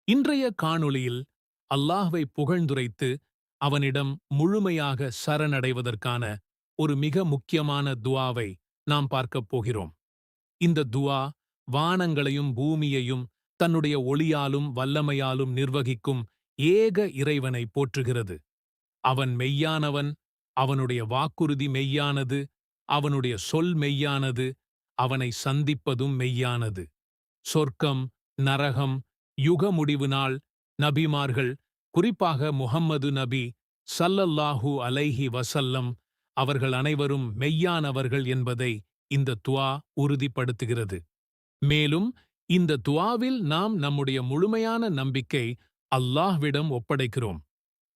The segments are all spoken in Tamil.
இன்றைய காணொளியில் அல்லாஹ்வை புகழ்ந்துரைத்து அவனிடம் முழுமையாக சரணடைவதற்கான ஒரு மிக முக்கியமான துஆவை நாம் பார்க்கப் போகிறோம். இந்த துஆ வானங்களையும் பூமியையும் தன்னுடைய ஒளியாலும் வல்லமையாலும் நிர்வகிக்கும் ஏக இறைவனை போற்றுகிறது. அவன் மெய்யானவன், அவனுடைய வாக்குறுதி மெய்யானது, அவனுடைய சொல் மெய்யானது, அவனை சந்திப்பதும் மெய்யானது. சொர்க்கம், நரகம், யுக முடிவு நாள், நபிமார்கள், குறிப்பாக முஹம்மது நபி ஸல்லல்லாஹு அலைஹி வஸல்லம் அவர்கள் அனைவரும் மெய்யானவர்கள் என்பதை இந்த துஆ உறுதிப்படுத்துகிறது. மேலும் இந்த துஆவில் நாம் நம்முடைய முழுமையான நம்பிக்கை அல்லாஹ்விடம் ஒப்படைக்கிறோம்.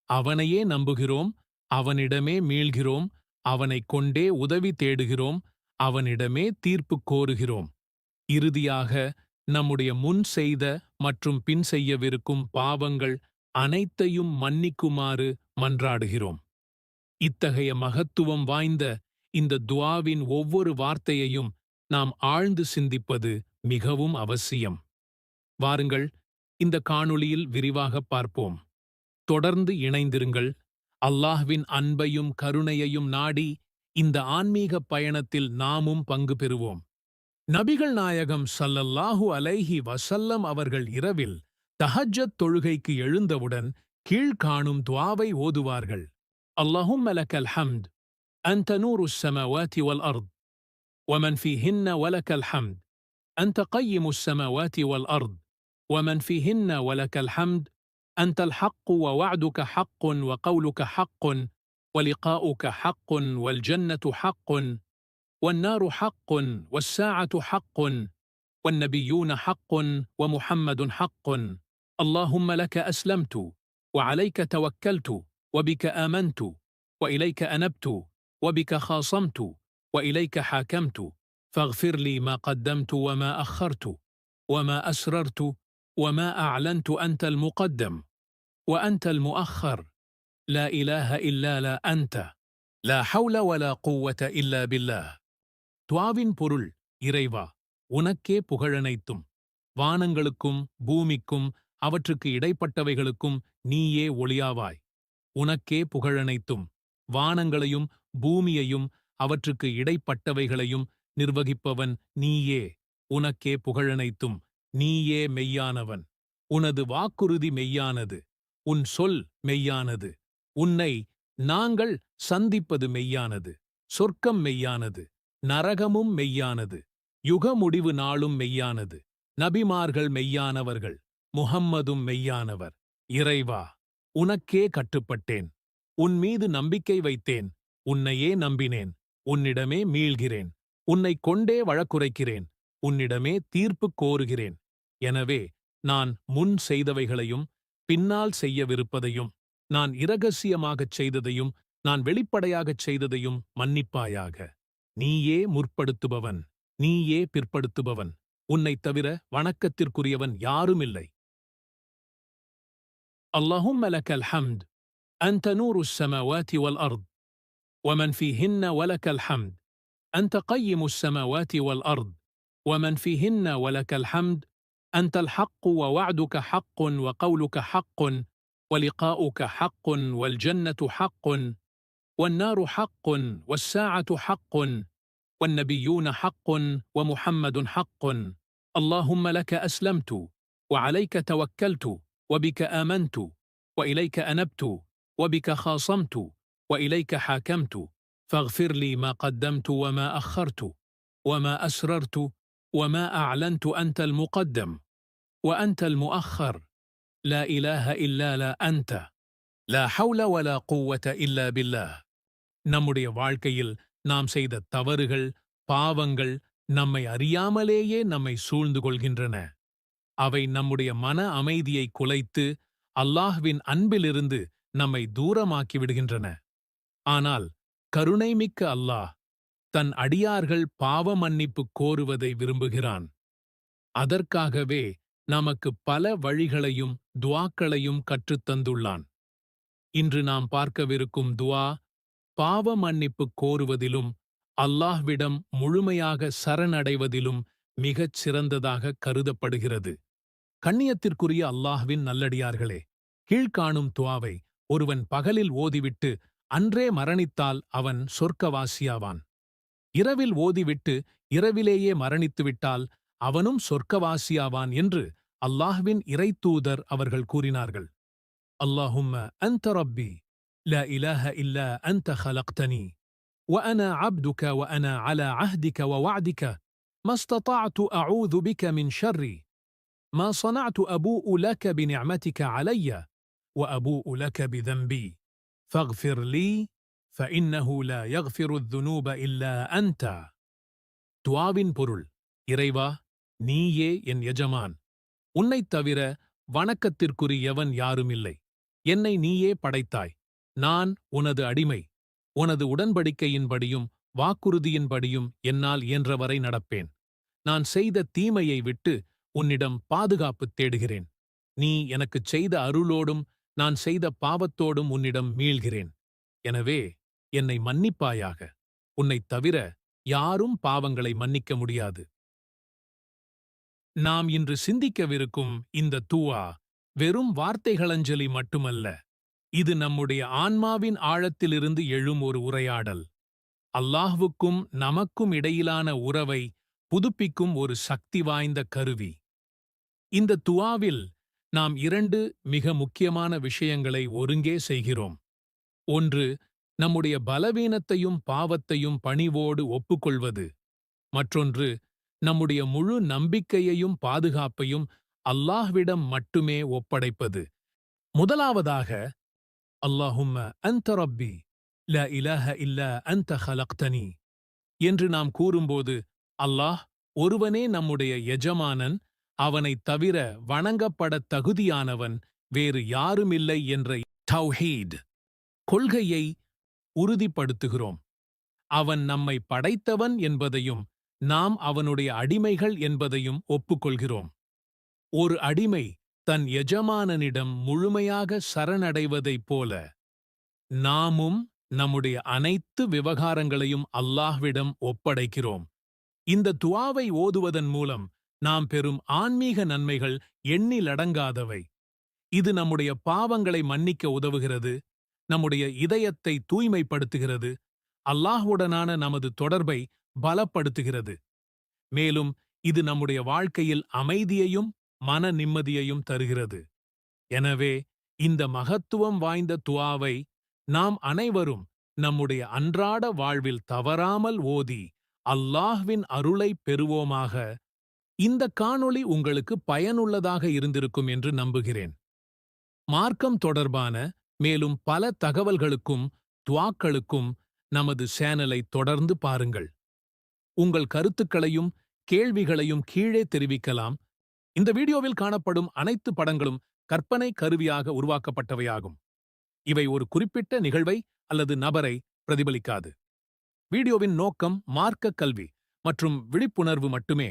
அவனையே நம்புகிறோம், அவனிடமே மீள்கிறோம், அவனைக் கொண்டே உதவி தேடுகிறோம், அவனிடமே தீர்ப்பு கோருகிறோம். இறுதியாக நம்முடைய முன் செய்த மற்றும் பின் செய்யவிருக்கும் பாவங்கள் அனைத்தையும் மன்னிக்குமாறு மன்றாடுகிறோம். இத்தகைய மகத்துவம் வாய்ந்த இந்த துஆவின் ஒவ்வொரு வார்த்தையையும் நாம் ஆழ்ந்து சிந்திப்பது மிகவும் அவசியம். வாருங்கள், இந்த காணொளியில் விரிவாகப் பார்ப்போம். தொடர்ந்து இணைந்திருங்கள். அல்லாஹ்வின் அன்பையும் கருணையையும் நாடி இந்த ஆன்மீக பயணத்தில் நாமும் பங்கு பெறுவோம். நபிகள் நாயகம் ஸல்லல்லாஹு அலைஹி வஸல்லம் அவர்கள் இரவில் தஹஜ்ஜத் தொழுகைக்கு எழுந்தவுடன் கீழ்காணும் துஆவை ஓதுவார்கள். அல்லாஹும்ம லக்கல் ஹம்த் அன்த நூருஸ் ஸமாவாதி வல் அர்த் வமன் ஃபீஹின்ன வலக்கல் ஹம்த் அன்த கையிமுஸ் ஸமாவாதி வல் அர்த் வமன் ஃபீஹின்ன வலக்கல் ஹம்த் أنت الحق ووعدك حق وقولك حق ولقاؤك حق والجنة حق والنار حق والساعة حق والنبيون حق ومحمد حق اللهم لك أسلمت وعليك توكلت وبك آمنت وإليك أنبت وبك خاصمت وإليك حاكمت فاغفر لي ما قدمت وما أخرت وما أسررت وما أعلنت أنت المقدم وأنت المؤخر لا إله إلا لا أنت لا حول ولا قوة إلا بالله. துஆவின் பொருள்: இறைவா, உனக்கே புகழனைத்தும். வானங்களுக்கும் பூமிக்கும் அவற்றுக்கு இடைப்பட்டவைகளுக்கும் நீயே ஒளியாவாய். உனக்கே புகழனைத்தும். வானங்களையும் பூமியையும் அவற்றுக்கு இடைப்பட்டவைகளையும் நிர்வகிப்பவன் நீயே. உனக்கே புகழனைத்தும். நீயே மெய்யானவன். உனது வாக்குறுதி மெய்யானது. உன் சொல் மெய்யானது. உன்னை நாங்கள் சந்திப்பது மெய்யானது. சொர்க்கம் மெய்யானது. நரகமும் மெய்யானது. யுக முடிவு நாளும் மெய்யானது. நபிமார்கள் மெய்யானவர்கள். முஹம்மதும் மெய்யானவர். இறைவா, உனக்கே கட்டுப்பட்டேன். உன் மீது நம்பிக்கை வைத்தேன். உன்னையே நம்பினேன். உன்னிடமே மீள்கிறேன். உன்னைக் கொண்டே வழக்குரைக்கிறேன். உன்னிடமே தீர்ப்பு கோருகிறேன். எனவே நான் முன் செய்தவைகளையும் பின்னால் செய்யவிருப்பதையும் நான் இரகசியமாகச் செய்ததையும் நான் வெளிப்படையாகச் செய்ததையும் மன்னிப்பாயாக. நீயே முற்படுத்துபவன், நீயே பிற்படுத்துபவன். உன்னைத் தவிர வணக்கத்திற்குரியவன் யாருமில்லை. اللهم لك الحمد أنت نور السماوات والأرض ومن فيهن ولك الحمد أنت قيم السماوات والأرض ومن فيهن ولك الحمد أنت الحق ووعدك حق وقولك حق ولقاؤك حق والجنة حق والنار حق والساعة حق والنبيون حق ومحمد حق اللهم لك أسلمت وعليك توكلت وبك آمنت وإليك أنبت وبك خاصمت وإليك حاكمت فاغفر لي ما قدمت وما أخرت وما أسررت وما أعلنت أنت المقدم وأنت المؤخر لا إله إلا لا أنت لا حول ولا قوة إلا بالله. நம்முடைய வாழ்க்கையில் நாம் செய்த தவறுகள், பாவங்கள் நம்மை அறியாமலேயே நம்மை சூழ்ந்து கொள்கின்றன. அவை நம்முடைய மன அமைதியை குலைத்து அல்லாஹ்வின் அன்பிலிருந்து நம்மை தூரமாக்கி விடுகின்றன. ஆனால் கருணைமிக்க அல்லாஹ் தன் அடியார்கள் பாவ மன்னிப்பு கோருவதை விரும்புகிறான். அதற்காகவே நமக்கு பல வழிகளையும் துஆக்களையும் கற்றுத்தந்துள்ளான். இன்று நாம் பார்க்கவிருக்கும் துஆ பாவ மன்னிப்பு கோருவதிலும் அல்லாஹ்விடம் முழுமையாக சரணடைவதிலும் மிகச் சிறந்ததாக கருதப்படுகிறது. கண்ணியத்திற்குரிய அல்லாஹ்வின் நல்லடியார்களே, கீழ்காணும் துஆவை ஒருவன் பகலில் ஓதிவிட்டு அன்றே மரணித்தால் அவன் சொர்க்கவாசியாவான். இரவில் ஓதிவிட்டு இரவிலேயே மரணித்துவிட்டால் அவனும் சொர்க்கவாசியாவான் என்று அல்லாஹ்வின் இறைத்தூதர் அவர்கள் கூறினார்கள். அல்லாஹும்ம அன்த ரப்பி லா இலாஹ இல்லா அன்த خلقتني وأنا عبدك وأنا على عهدك ووعدك ما استطعت أعوذ بك من شر ما صنعت أبوء لك بنعمتك علي وأبوء لك بذنبي فاغفر لي فإنه لا يغفر الذنوب إلا أنت. துஆவின் பொருள்: இறைவா, நீயே என் எஜமான். உன்னைத் தவிர வணக்கத்திற்குரியவன் யாருமில்லை. என்னை நீயே படைத்தாய். நான் உனது அடிமை. உனது உடன்படிக்கையின்படியும் வாக்குறுதியின்படியும் என்னால் இயன்றவரை நடப்பேன். நான் செய்த தீமையை விட்டு உன்னிடம் பாதுகாப்பு தேடுகிறேன். நீ எனக்குச் செய்த அருளோடும் நான் செய்த பாவத்தோடும் உன்னிடம் மீள்கிறேன். எனவே என்னை மன்னிப்பாயாக. உன்னைத் தவிர யாரும் பாவங்களை மன்னிக்க முடியாது. நாம் இன்று சிந்திக்கவிருக்கும் இந்த துஆ வெறும் வார்த்தைகளஞ்சலி மட்டுமல்ல. இது நம்முடைய ஆன்மாவின் ஆழத்திலிருந்து எழும் ஒரு உரையாடல். அல்லாஹ்வுக்கும் நமக்கும் இடையிலான உறவை புதுப்பிக்கும் ஒரு சக்தி வாய்ந்த கருவி. இந்த துஆவில் நாம் இரண்டு மிக முக்கியமான விஷயங்களை ஒருங்கே செய்கிறோம். ஒன்று, நம்முடைய பலவீனத்தையும் பாவத்தையும் பணிவோடு ஒப்புக்கொள்வது. மற்றொன்று, நம்முடைய முழு நம்பிக்கையையும் பாதுகாப்பையும் அல்லாஹ்விடம் மட்டுமே ஒப்படைப்பது. முதலாவதாக, அல்லாஹும்ம அன்த ரப்பி லா இலாஹ இல்லா அன்த خلقتني என்று நாம் கூறும்போது, அல்லாஹ் ஒருவனே நம்முடைய எஜமானன், அவனைத் தவிர வணங்கப்படத் தகுதியானவன் வேறு யாருமில்லை என்ற தௌஹீத் கொள்கையை உறுதிப்படுத்துகிறோம். அவன் நம்மை படைத்தவன் என்பதையும் நாம் அவனுடைய அடிமைகள் என்பதையும் ஒப்புக்கொள்கிறோம். ஒரு அடிமை தன் எஜமானனிடம் முழுமையாக சரணடைவதைப் போல நாமும் நம்முடைய அனைத்து விவகாரங்களையும் அல்லாஹ்விடம் ஒப்படைக்கிறோம். இந்த துஆவை ஓதுவதன் மூலம் நாம் பெறும் ஆன்மீக நன்மைகள் எண்ணிலடங்காதவை. இது நம்முடைய பாவங்களை மன்னிக்க உதவுகிறது, நம்முடைய இதயத்தை தூய்மைப்படுத்துகிறது, அல்லாஹ்வுடனான நமது தொடர்பை பலப்படுத்துகிறது. மேலும் இது நம்முடைய வாழ்க்கையில் அமைதியையும் மன நிம்மதியையும் தருகிறது. எனவே இந்த மகத்துவம் வாய்ந்த துஆவை நாம் அனைவரும் நம்முடைய அன்றாட வாழ்வில் தவறாமல் ஓதி அல்லாஹ்வின் அருளைப் பெறுவோமாக. இந்த காணொளி உங்களுக்கு பயனுள்ளதாக இருந்திருக்கும் என்று நம்புகிறேன். மார்க்கம் தொடர்பான மேலும் பல தகவல்களுக்கும் துஆக்களுக்கும் நமது சேனலை தொடர்ந்து பாருங்கள். உங்கள் கருத்துக்களையும் கேள்விகளையும் கீழே தெரிவிக்கலாம். இந்த வீடியோவில் காணப்படும் அனைத்து படங்களும் கற்பனை கருவியாக உருவாக்கப்பட்டவையாகும். இவை ஒரு குறிப்பிட்ட நிகழ்வை அல்லது நபரை பிரதிபலிக்காது. வீடியோவின் நோக்கம் மார்க்க கல்வி மற்றும் விழிப்புணர்வு மட்டுமே.